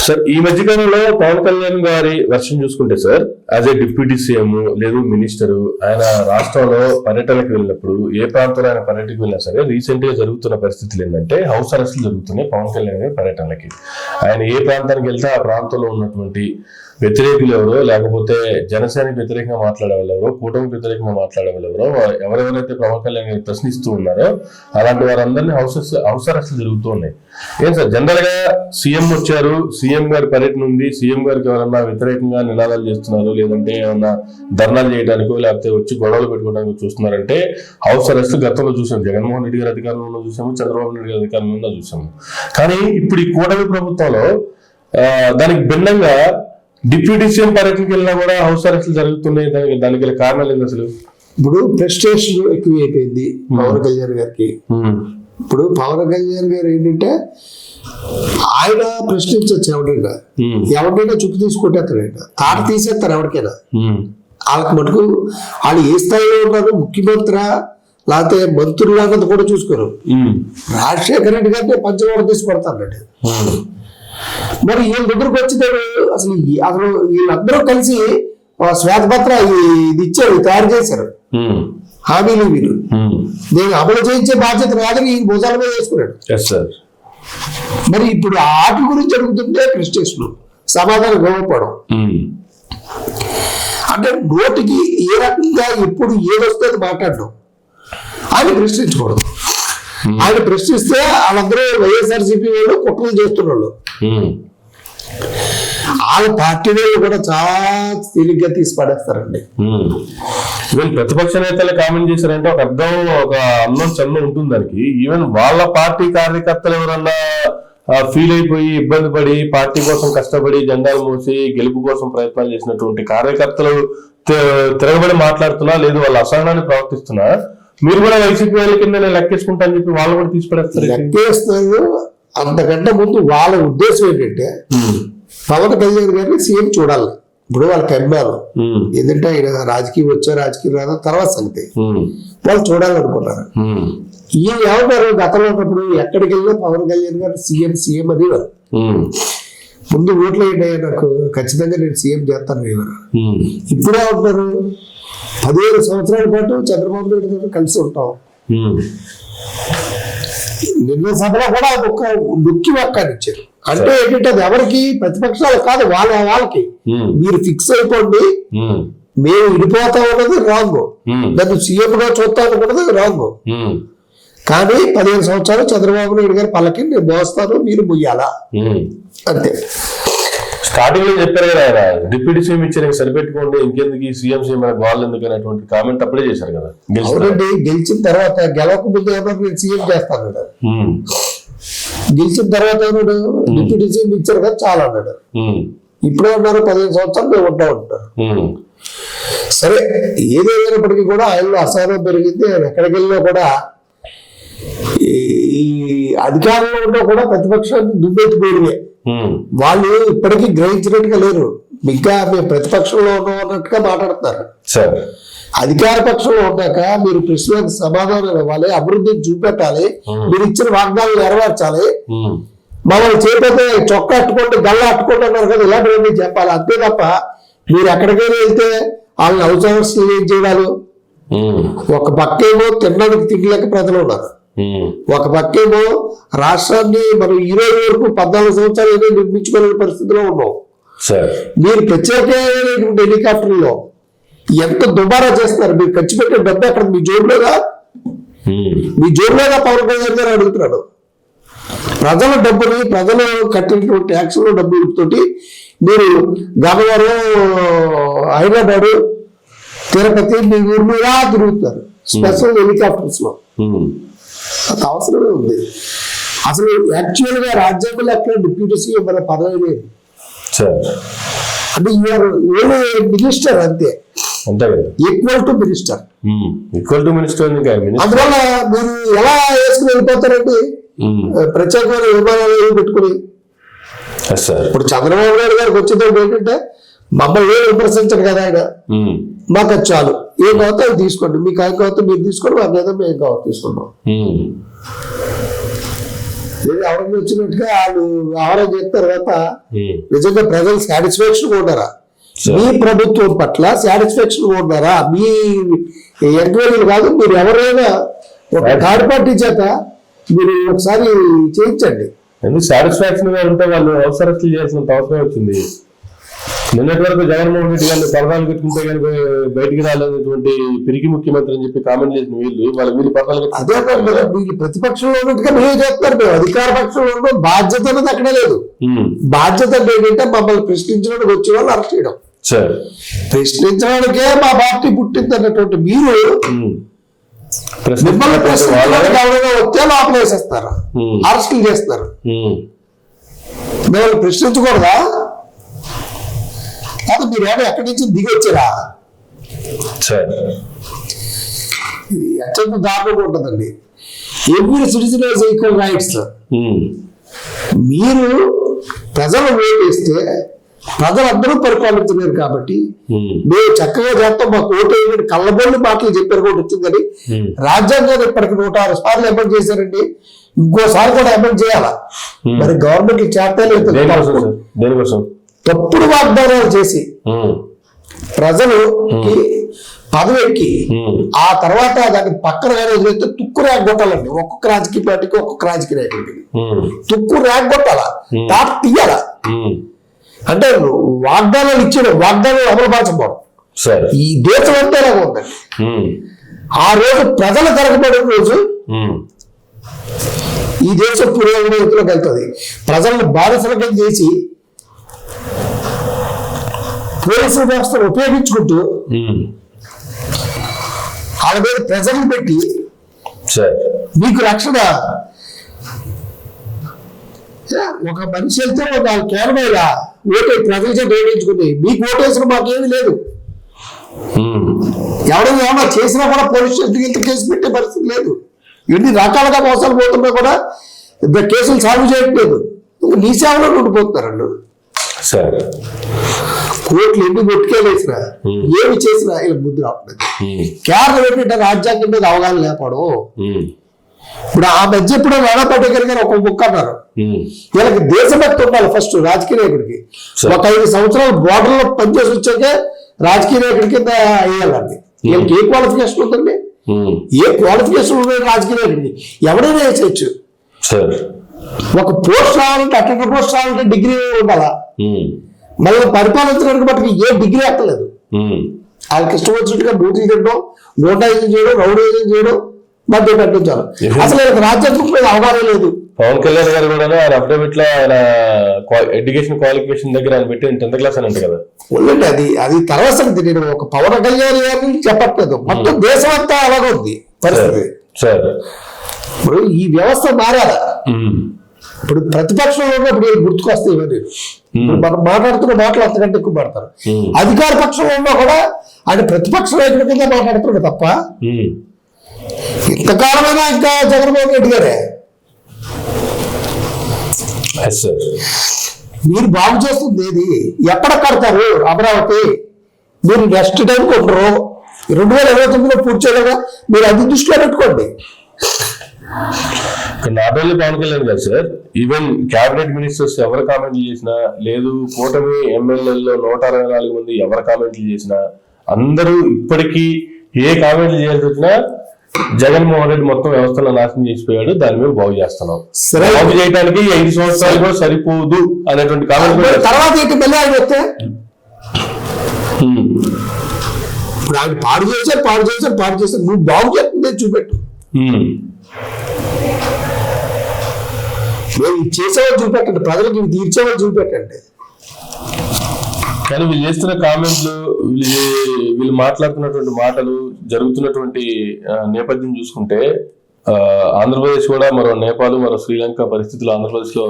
Sir ఈ మధ్యకాలంలో పవన్ కళ్యాణ్ గారి వర్షం చూసుకుంటే sir as a deputy CM లేదు మినిస్టర్ ఆయన రాష్ట్రంలో పర్యటనకు వెళ్ళినప్పుడు ఏ ప్రాంతంలో ఆయన పర్యటనకు వెళ్ళినా సరే రీసెంట్ గా జరుగుతున్న పరిస్థితులు ఏంటంటే హౌస్ అరెస్టులు జరుగుతున్నాయి పవన్ కళ్యాణ్ గారి పర్యటనకి. ఆయన ఏ ప్రాంతానికి వెళ్తే ఆ ప్రాంతంలో ఉన్నటువంటి వ్యతిరేకులు ఎవరో లేకపోతే జనసేనకి వ్యతిరేకంగా మాట్లాడే వాళ్ళు ఎవరో కూటమికి వ్యతిరేకంగా మాట్లాడే వాళ్ళు ఎవరో ఎవరెవరైతే పవన్ కళ్యాణ్ గారిని ప్రశ్నిస్తూ ఉన్నారో అలాంటి వారందరినీ హౌస్ అరెస్టులు జరుగుతూ ఉన్నాయి. ఏం సార్ జనరల్ గా సీఎం వచ్చారు, సీఎం గారి పర్యటన ఉంది, సీఎం గారికి ఎవరన్నా వ్యతిరేకంగా నినాదాలు చేస్తున్నారు లేదంటే ఏమన్నా ధర్నాలు చేయడానికో లేకపోతే వచ్చి గొడవలు పెట్టుకోవడానికి చూస్తున్నారంటే హౌస్ అరెస్ట్ గతంలో చూసాము, జగన్మోహన్ రెడ్డి గారి అధికారంలో చూసాము, చంద్రబాబు నాయుడు గారి అధికారంలో చూసాము. కానీ ఇప్పుడు ఈ కూటమి ప్రభుత్వంలో దానికి భిన్నంగా డిప్యూటీ సీఎం పర్యటనకి వెళ్ళినా కూడా హౌస్ అరెస్టులు జరుగుతున్నాయి. దానికి కారణాలు ఏంటి అసలు? ఇప్పుడు ప్రెస్టేషన్ ఎక్కువ అయిపోయింది పవన్ కళ్యాణ్ గారికి. ఇప్పుడు పవన్ కళ్యాణ్ గారు ఏంటంటే ఆయన ప్రశ్నించవచ్చు ఎవరినైనా చుట్టూ తీసుకొట్టేస్తాడంట, తాట తీసేస్తారు ఎవరికైనా. వాళ్ళకి మటుకు వాళ్ళు ఏ స్థాయిలో ఉన్నారు, ముఖ్యమంత్రి లేకపోతే మంత్రులు అన్నది కూడా చూసుకోరు. రాజశేఖర రెడ్డి గారిని పంచలోడ తీసి కొడతాడు. మరి వీళ్ళ దగ్గరకు వచ్చినాడు అసలు వీళ్ళందరూ కలిసి శ్వేతపత్ర ఇది ఇచ్చారు, తయారు చేశారు హామీలు. వీళ్ళు నేను అమలు చేయించే బాధ్యత రాదని ఈ భుజాల మీద వేసుకున్నాడు. మరి ఇప్పుడు ఆటల గురించి అడుగుతుంటే ప్రెస్టేషన్ సమాధానం ఇవ్వకపోవడం అంటే నోటికి ఏ రకంగా ఎప్పుడు ఏదొస్తుంది మాట్లాడడం. ఆయన ప్రశ్నించకూడదు. ఆయన ప్రశ్నిస్తే వాళ్ళందరూ వైఎస్ఆర్సీపీ వాళ్ళు కుట్రలు చేస్తున్నారు. వాళ్ళ పార్టీ వాళ్ళు కూడా చాలా తేలిగ్గా తీసి పడేస్తారండి. ప్రతిపక్ష నేతలు కామెంట్ చేశారంటే ఒక అర్థం ఒక అన్నం చన్నం ఉంటుంది దానికి. ఈవెన్ వాళ్ళ పార్టీ కార్యకర్తలు ఎవరన్నా ఫీల్ అయిపోయి ఇబ్బంది పడి పార్టీ కోసం కష్టపడి జెండాలు మోసి గెలుపు కోసం ప్రయత్నాలు చేసినటువంటి కార్యకర్తలు తిరగబడి మాట్లాడుతున్నా లేదు వాళ్ళ అసహనాన్ని ప్రవర్తిస్తున్నా మీరు కూడా వైసీపీ వాళ్ళ కింద నేను లెక్కేసుకుంటా అని చెప్పి వాళ్ళు కూడా తీసిపడేస్తారు. లెక్కేస్తారు. అంతకంటే ముందు వాళ్ళ ఉద్దేశం ఏంటంటే పవన్ కళ్యాణ్ గారిని సీఎం చూడాలి. ఇప్పుడు వాళ్ళకి అభిమానం ఏంటంటే ఆయన రాజకీయం రాజకీయం రాదా తర్వాత సంగతి, వాళ్ళు చూడాలనుకున్నారు. ఈయన ఏమన్నారు గతంలో ఉన్నప్పుడు ఎక్కడికి వెళ్ళినా పవన్ కళ్యాణ్ గారు సీఎం అనేవారు. ముందు ఓట్లు ఏంటయ్యా నాకు ఖచ్చితంగా నేను సీఎం చేస్తాను అనేవారు. ఇప్పుడే ఉంటారు 15 సంవత్సరాల పాటు చంద్రబాబు నాయుడు గారు కలిసి ఉంటాం. నిన్న సభలో కూడా ఒక నొక్కి వాక్యాన్ని ఇచ్చారు. అంటే ఏంటంటే అది ఎవరికి ప్రతిపక్షాలు కాదు, వాళ్ళకి మీరు ఫిక్స్ అయిపోండి, మేము విడిపోతా ఉన్నది రాంగ్, నన్ను సీఎం గా చూస్తా అనుకున్నది రాంగ్. కానీ 15 సంవత్సరాలు చంద్రబాబు నాయుడు గారు పల్లకి నేను మోస్తాను, మీరు ముయ్యాలా అంతే. స్టార్టింగ్ లో చెప్పారు కదా ఆయన డిప్యూటీ సీఎం ఇచ్చారు సరిపెట్టుకోండి ఇంకెందుకు సీఎం సీఎం గోల్ ఎందుకు అనేటువంటి కామెంట్ అప్పుడే చేశారు కదా. అవునండి, గెలిచిన తర్వాత గెలవక ముందు ఏమన్నా నేను సీఎం చేస్తాను అన్నాడు. గెలిచిన తర్వాత ఏమన్నాడు డిప్యూటీ సీఎం ఇచ్చారు కదా చాలా అన్నాడు. ఇప్పుడే ఉన్నారు 15 సంవత్సరాలు మేము ఉంటా ఉంటారు. సరే ఏదేమైనప్పటికీ కూడా ఆయనలో అసహనం పెరిగింది. ఆయన ఎక్కడికి వెళ్ళినా కూడా ఈ అధికారంలో ఉన్నా కూడా ప్రతిపక్షాన్ని దుమ్మెత్తిపోయినవే. వాళ్ళు ఇప్పటికీ గ్రహించినట్టుగా లేరు. ఇంకా మేము ప్రతిపక్షంలో ఉన్నాం అన్నట్టుగా మాట్లాడుతున్నారు. అధికార పక్షంలో ఉన్నాక మీరు ప్రశ్నలకు సమాధానం ఇవ్వాలి, అభివృద్ధిని చూపెట్టాలి, మీరు ఇచ్చిన వాగ్దానాలు నెరవేర్చాలి. మమ్మల్ని చేయకపోతే చొక్కా అట్టుకోండి గల్ల అట్టుకోండి అన్నారు కదా, ఇలాంటివన్నీ చెప్పాలి. అంతే తప్ప మీరు ఎక్కడికైనా వెళ్తే వాళ్ళని అవసరం ఏం చేయాలి. ఒక పక్కేమో తినడానికి తినలేక ప్రజలు ఉన్నారు, ఒక పక్కేమో రాష్ట్రాన్ని మనం ఈ రోజు వరకు 14 సంవత్సరాలు ఏదో నిర్మించుకోలేని పరిస్థితిలో ఉన్నాం. మీరు ప్రత్యేకమైనటువంటి హెలికాప్టర్లో ఎంత దుబారా చేస్తున్నారు. మీరు ఖర్చు పెట్టే డబ్బు అక్కడ మీ జోబులోగా పవన్ కళ్యాణ్ గారు అడుగుతున్నాడు. ప్రజల డబ్బుని ప్రజలు కట్టినటువంటి ట్యాక్స్లో డబ్బులతోటి మీరు గన్నవరం, హైదరాబాద్, తిరుపతి మీ ఊరి మీద తిరుగుతున్నారు స్పెషల్ హెలికాప్టర్స్ లో. అంత అవసరమే ఉంది. అసలు యాక్చువల్ గా రాజ్యాంగంలో ఎక్కడ డిప్యూటీ సీఎం మన పదవి లేదు. అంటే మినిస్టర్ అంతే, ఈక్వల్ టు మినిస్టర్. అందువల్ల మీరు ఎలా వేసుకుని వెళ్ళిపోతారండి ప్రత్యేకమైన విమానాలు పెట్టుకుని. ఇప్పుడు చంద్రబాబు నాయుడు గారికి వచ్చేటప్పుడు ఏంటంటే మమ్మల్ని విమర్శించరు కదా ఆయన, మాకు అది చాలు, ఏం కావతో అది తీసుకోండి, మీకు ఏం కావతో మీరు తీసుకోండి, మాకు ఏదో మేము కావతో తీసుకున్నాం. ఎవరైనా వచ్చినట్టుగా వాళ్ళు వ్యవహారం చేసిన తర్వాత ఉమ్. నిజంగా ప్రజలు సాటిస్ఫాక్షన్ ఉన్నారా, మీ ప్రభుత్వం పట్ల సాటిస్ఫాక్షన్ ఉన్నారా, మీ ఎంక్వైరీలు కాదు, మీరు ఎవరైనా ఒక థర్డ్ పార్టీ చేత మీరు ఒకసారి చేయించండి. ఎందుకు సాటిస్ఫాక్షన్ గా ఉంటే వాళ్ళు అవసరస్తులు చేయాల్సినంత అవసరం వచ్చింది. నిన్నటి వరకు జగన్మోహన్ రెడ్డి గారిని పరదాలు పెట్టుకుంటే కనుక బయటికి రాలేనటువంటి పిరికి ముఖ్యమంత్రి అని చెప్పి కామెంట్ చేసిన వీళ్ళు పరదాలు అదే కదా, వీళ్ళు ప్రతిపక్షంలో ఉన్నట్టుగా మేము చేస్తున్నారు. మేము అధికార పక్షంలో ఉన్న బాధ్యత అనేది అక్కడే లేదు. బాధ్యత ఏంటంటే మమ్మల్ని ప్రశ్నించడానికి వచ్చే వాళ్ళు అరెస్ట్ చేయడం. ప్రశ్నించడానికే మా పార్టీ పుట్టింది అన్నటువంటి మీరు మిమ్మల్ని ప్రశ్నించడానికి ఎవరైనా వచ్చే లోపల వేసేస్తారు, అరెస్టులు చేస్తారు. మిమ్మల్ని ప్రశ్నించకూడదా? కాదు, మీరు ఏమో ఎక్కడి నుంచి దిగి వచ్చారా? ఇది అత్యంత దారుణంగా ఉంటుందండి. Every citizen has equal rights. మీరు ప్రజలు ఓటేస్తే ప్రజలందరూ పరిపాలించలేరు కాబట్టి మేము చక్కగా చేస్తాం, మాకు ఓటు వేయని కళ్ళబొల్లి మాటలు చెప్పారు కూడా వచ్చిందని రాజ్యాంగాన్ని ఇప్పటికి 106 సార్లు అమెండ్ చేశారండి. ఇంకోసారి కూడా అమెండ్ చేయాలా? మరి గవర్నమెంట్ చేస్తలేదు. తప్పుడు వాగ్దానాలు చేసి ప్రజలుకి పదవెక్కి ఆ తర్వాత దాన్ని పక్కన వదిలేస్తే తుక్కు రేగొట్టాలండి. ఒక్కొక్క రాజకీయ పార్టీకి ఒక్కొక్క రాజకీయ నాయకుడికి తుక్కు రేగొట్టాలా, టాప్ తీయాలా. అంటే వాగ్దానాలు ఇచ్చేయడం, వాగ్దానాలు అమలుపరచకపోవడం ఈ దేశం అంతా ఎలాగ ఉందండి. ఆ రోజు ప్రజలు తిరగబడిన రోజు ఈ దేశం పురోగతిలోకి వెళ్తుంది. ప్రజలను బానిసలుగా చేసి పోలీసు వ్యవస్థను ఉపయోగించుకుంటూ వాళ్ళ మీద ప్రజలను పెట్టి మీకు రక్షణ. ఒక మనిషి వెళ్తే ఒక కేవలం ఓటే ప్రజల చేత ఓడించుకుంది, మీకు ఓటేసిన మాకేమీ లేదు. ఎవరైనా ఏమన్నా చేసినా కూడా పోలీస్ స్టేషన్కి ఇంత కేసు పెట్టే పరిస్థితి లేదు. ఎన్ని రకాలుగా మోసాలు పోతున్నా కూడా కేసులు సాల్వ్ చేయట్లేదు. నీ సేవలో ఉండిపోతున్నారు. కోర్టులు ఎన్ని కొట్టుకెళ్ళేసినా ఏమి చేసినా ఇలా బుద్ధి రావట్లేదు. కేరళ ఏంటంటే రాజ్యాంగం మీద అవగాహన లేపడం. ఇప్పుడు ఆ మధ్య ఇప్పుడు నానా పటేకర్ గారు ఒక బుక్ అన్నారు, వీళ్ళకి దేశభక్తి ఉండాలి ఫస్ట్ రాజకీయ నాయకుడికి. ఒక 5 సంవత్సరాలు బోర్డర్లో పనిచేసి వచ్చాకే రాజకీయ నాయకుడి కింద వేయాలండి. వీళ్ళకి ఏ క్వాలిఫికేషన్ ఉందండి? ఏ క్వాలిఫికేషన్ ఉండదు రాజకీయ నాయకుడికి? ఎవరైనా వేసేయచ్చు. ఒక పోస్ట్ రావాలంటే అటెండర్ పోస్ట్ రావాలంటే డిగ్రీ ఉండాలా? మళ్ళీ పరిపాలించడానికి బట్టి ఏ డిగ్రీ అక్కర్లేదు. వాళ్ళకి ఇష్టం వచ్చినట్టుగా డ్యూటీ చేయడం, గోండాయిజం చేయడం, రౌడీజం చేయడం, మధ్య పెట్టించాలి. అసలు రాజ్యాంగం మీద అవగాహన లేదు. పవన్ కళ్యాణ్ గారు కూడా ఆయన అఫిడవిట్ లో ఆయన ఎడ్యుకేషన్ క్వాలిఫికేషన్ దగ్గర ఆయన పెట్టి 10th క్లాస్ అని అంటే కదా. ఉండండి, అది తర్వాత సంగతి. నేను ఒక పవన్ కళ్యాణ్ గారిని చెప్పట్లేదు, మొత్తం దేశం అంతా అలాగే ఉంది పరిస్థితి. ఇప్పుడు ఈ వ్యవస్థ మారాలి. ఇప్పుడు ప్రతిపక్షంలో ఉన్నప్పుడు గుర్తుకొస్తాయి ఇవన్నీ. మనం మాట్లాడుతున్న మాటలు అంతకంటే ఎక్కువ పడతారు. అధికార పక్షంలో ఉన్నా కూడా ఆయన ప్రతిపక్ష నాయకుడి కింద మాట్లాడుతున్నాడు తప్ప ఇంతకాలమైనా ఇంకా జగన్మోహన్ రెడ్డి గారే. మీరు బాగు చేస్తుంది ఏది? ఎక్కడ కడతారు అమరావతి? మీరు నెక్స్ట్ టైం కొంటారు 2029లో పూర్తి చేయలేదా? మీరు అది దృష్టిలో పెట్టుకోండి. నాట్ ఓన్లీ పవన్ కళ్యాణ్ గారు సార్, ఈవెన్ క్యాబినెట్ మినిస్టర్స్ ఎవరు కామెంట్లు చేసినా, లేదు కూటమి ఎమ్మెల్యేల్లో 164 మంది ఎవరు కామెంట్లు చేసినా, అందరూ ఇప్పటికీ ఏ కామెంట్లు చేయాల్సి వచ్చినా జగన్మోహన్ రెడ్డి మొత్తం వ్యవస్థలో నాశనం చేసిపోయాడు, దాని మీద బాగు చేస్తున్నాం, బాగు చేయడానికి 5 సంవత్సరాలు కూడా సరిపోదు అనేటువంటి కామెంట్. తర్వాత ఏంటి మళ్ళీ ఆయన వస్తే ఇప్పుడు ఆయన పాడు చేశారు. నువ్వు బాగు చేస్తుందే చూపెట్టు. మేము చేసేవాళ్ళు చూపెట్టండి, ప్రజలకు ఇవి తీర్చేవాళ్ళు చూపెట్టండి. కానీ వీళ్ళు చేస్తున్న కామెంట్లు, వీళ్ళు మాట్లాడుతున్నటువంటి మాటలు, జరుగుతున్నటువంటి నేపథ్యం చూసుకుంటే ఆంధ్రప్రదేశ్ కూడా మరో నేపాల్, మరో శ్రీలంక పరిస్థితులు ఆంధ్రప్రదేశ్ లో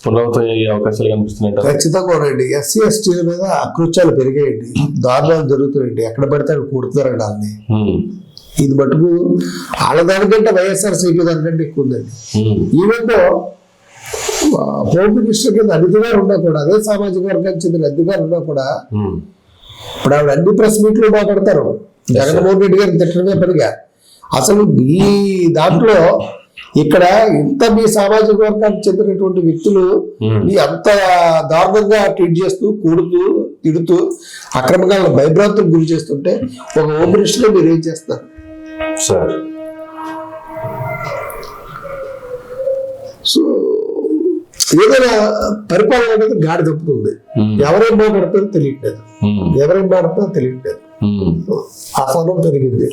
పునరావృతం అయ్యే అవకాశాలు కనిపిస్తున్నాయి. ఖచ్చితంగా ఉండండి. ఎస్సీ ఎస్టీల మీద అకృత్యాలు పెరిగాయండి, దారుణాలు జరుగుతాయండి. ఎక్కడ పడితే అక్కడ కూడుతున్నారండి వాళ్ళని. ఇది మటుకు వాళ్ళ దానికంటే వైఎస్ఆర్సీపీ దానికంటే ఎక్కువ ఉందండి. ఈవెన్ హోమ్ మినిస్టర్ కింద అనిత గారు ఉన్నా కూడా, అదే సామాజిక వర్గానికి చెందిన అనిత గారు ఉన్నా కూడా ఇప్పుడు ఆవిడ అన్ని ప్రెస్ మీట్లు మాట్లాడతారు జగన్మోహన్ రెడ్డి గారిని తిట్టడమే పనిగా. అసలు ఈ దాంట్లో ఇక్కడ ఇంత మీ సామాజిక వర్గానికి చెందినటువంటి వ్యక్తులు నీ అంత దారుణంగా ట్రీట్ చేస్తూ కూడుతూ తిడుతూ అక్రమంగా భయభ్రాంతులకు గురి చేస్తుంటే ఒక హోమ్ మినిస్టర్ మీరు ఏం చేస్తారు సార్? సో ఏదైనా పరిపాలన అనేది గాడి తప్పుతుంది. ఎవరేం మాట్లాడతారో తెలియట్లేదు, ఎవరేం మాట్లాడతారో తెలియట్లేదు. అసహనం పెరిగింది.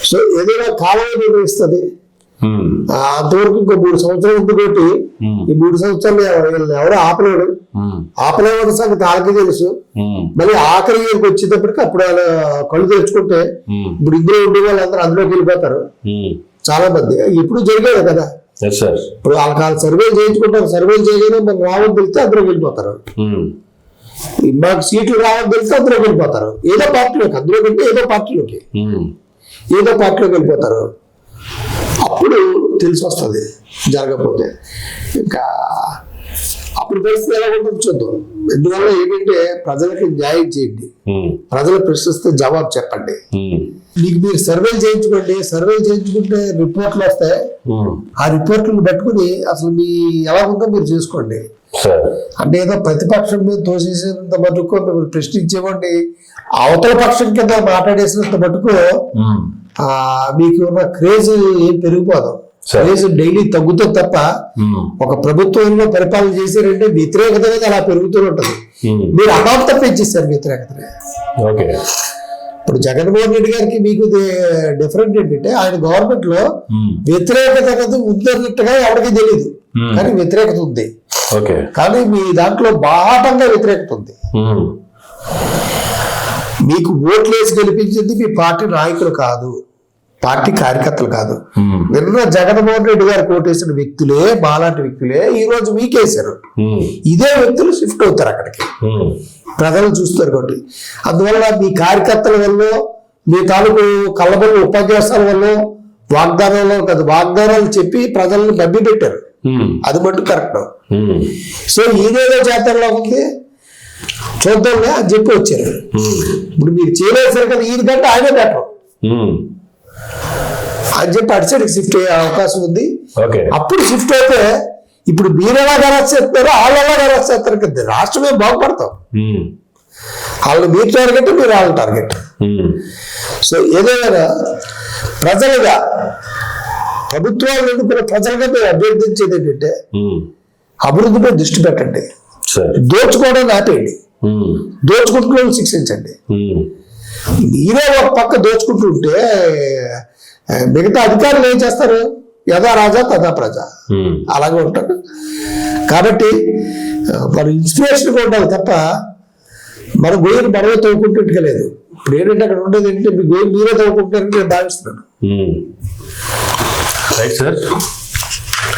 సో ఏదైనా కాలం నిర్వహిస్తుంది. అంతవరకు ఇంకో 3 సంవత్సరాలు ఉంది కాబట్టి ఈ 3 సంవత్సరాలు ఎవరు ఆపలేడు. ఆపలేని సంగతి వాళ్ళకి తెలుసు. మళ్ళీ ఆఖరి వచ్చేటప్పటికి అప్పుడు వాళ్ళు కళ్ళు తెరుచుకుంటే ఇప్పుడు ఇందులో ఉండే వాళ్ళందరూ అందులోకి వెళ్ళిపోతారు. చాలా మంది ఇప్పుడు జరిగాడు కదా, ఇప్పుడు వాళ్ళకి సర్వేలు చేయించుకుంటారు. సర్వేలు చేయగానే మనకు రావని తెలిస్తే అందులోకి వెళ్ళిపోతారు. మాకు సీట్లు రావని తెలిస్తే అందులోకి వెళ్ళిపోతారు. ఏదో పార్టీలోకి, అందులో కంటే ఏదో పార్టీలోకి వెళ్ళిపోతారు. అప్పుడు తెలిసి వస్తుంది జరగకపోతే. ఇంకా అప్పుడు పరిస్థితి ఎలా ఉంటుంది చూద్దాం. ఎందువల్ల ఏంటంటే ప్రజలకి న్యాయం చేయండి, ప్రజలు ప్రశ్నిస్తే జవాబు చెప్పండి. మీకు మీరు సర్వేలు చేయించుకోండి. సర్వేలు చేయించుకుంటే రిపోర్ట్లు వస్తాయి. ఆ రిపోర్ట్లను పట్టుకుని అసలు మీ ఎలా ఉందో మీరు చూసుకోండి. అంటే ఏదో ప్రతిపక్షం మీద తోసేసినంత మటుకు మిమ్మల్ని ప్రశ్నించేవాడిని అవతల పక్షం కింద మాట్లాడేసినంత మటుకు మీకు ఉన్న క్రేజ్ ఏం పెరిగిపోదు. క్రేజ్ డైలీ తగ్గుతుంది తప్ప ఒక ప్రభుత్వంలో పరిపాలన చేశారంటే వ్యతిరేకత అనేది అలా పెరుగుతూ ఉంటుంది. మీరు అమాంతం పెంచేస్తారు వ్యతిరేకతని. ఇప్పుడు జగన్మోహన్ రెడ్డి గారికి మీకు డిఫరెంట్ ఏంటంటే ఆయన గవర్నమెంట్ లో వ్యతిరేకత అనేది ఉందన్నట్టుగా ఎవరికి తెలియదు, కానీ వ్యతిరేకత ఉంది. కానీ మీ దాంట్లో బాహాటంగా వ్యతిరేకత ఉంది. మీకు ఓట్లు వేసి గెలిపించింది మీ పార్టీ నాయకులు కాదు, పార్టీ కార్యకర్తలు కాదు. నిన్న జగన్మోహన్ రెడ్డి గారు కోటేసిన వ్యక్తులే, మాలాంటి వ్యక్తులే ఈ రోజు మీకేశారు. ఇదే వ్యక్తులు షిఫ్ట్ అవుతారు అక్కడికి, ప్రజలు చూస్తారు కాబట్టి. అందువల్ల మీ కార్యకర్తల వల్ల, మీ తాలూకు కళ్ళబొల్లి ఉపన్యాసాల వల్ల, వాగ్దానాలు చెప్పి ప్రజల్ని మభ్య పెట్టారు. అది మటు కరెక్ట్. సో ఇదేదో చేతల్లో ఉంది చూద్దాంలే అని చెప్పి వచ్చారు. ఇప్పుడు మీరు చేయలేసారు కదా, ఈయనకంటే ఆయనే బెటర్ అని చెప్పి అటు సైడ్కి షిఫ్ట్ అయ్యే అవకాశం ఉంది. అప్పుడు షిఫ్ట్ అయితే ఇప్పుడు మీరు ఎలా అరెస్ట్ చేస్తారో వాళ్ళు ఎలా అరెస్ట్ చేస్తారు కదా, రాష్ట్రమే బాగుపడతాం. వాళ్ళు మీరు టార్గెట్, మీరు వాళ్ళ టార్గెట్. సో ఏదైనా ప్రజలుగా, ప్రభుత్వాలు ఎన్నుకున్న ప్రజలుగా మీరు అభ్యర్థించేది ఏంటంటే అభివృద్ధిపై దృష్టి పెట్టండి, దోచుకోవడం ఆపేయండి, దోచుకుంటూ శిక్షించండి. మీరే ఒక పక్క దోచుకుంటుంటే మిగతా అధికారులు ఏం చేస్తారు? యథా రాజా తథా ప్రజ, అలాగే ఉంటారు. కాబట్టి మనం ఇన్స్పిరేషన్గా ఉండాలి తప్ప మన గోయిని మనమే తవ్వుకుంటుంటే లేదు. ఇప్పుడు ఏంటంటే అక్కడ ఉండేది ఏంటంటే మీ గోయి మీరే తవ్వుకుంటారని నేను భావిస్తున్నాను. Right sir.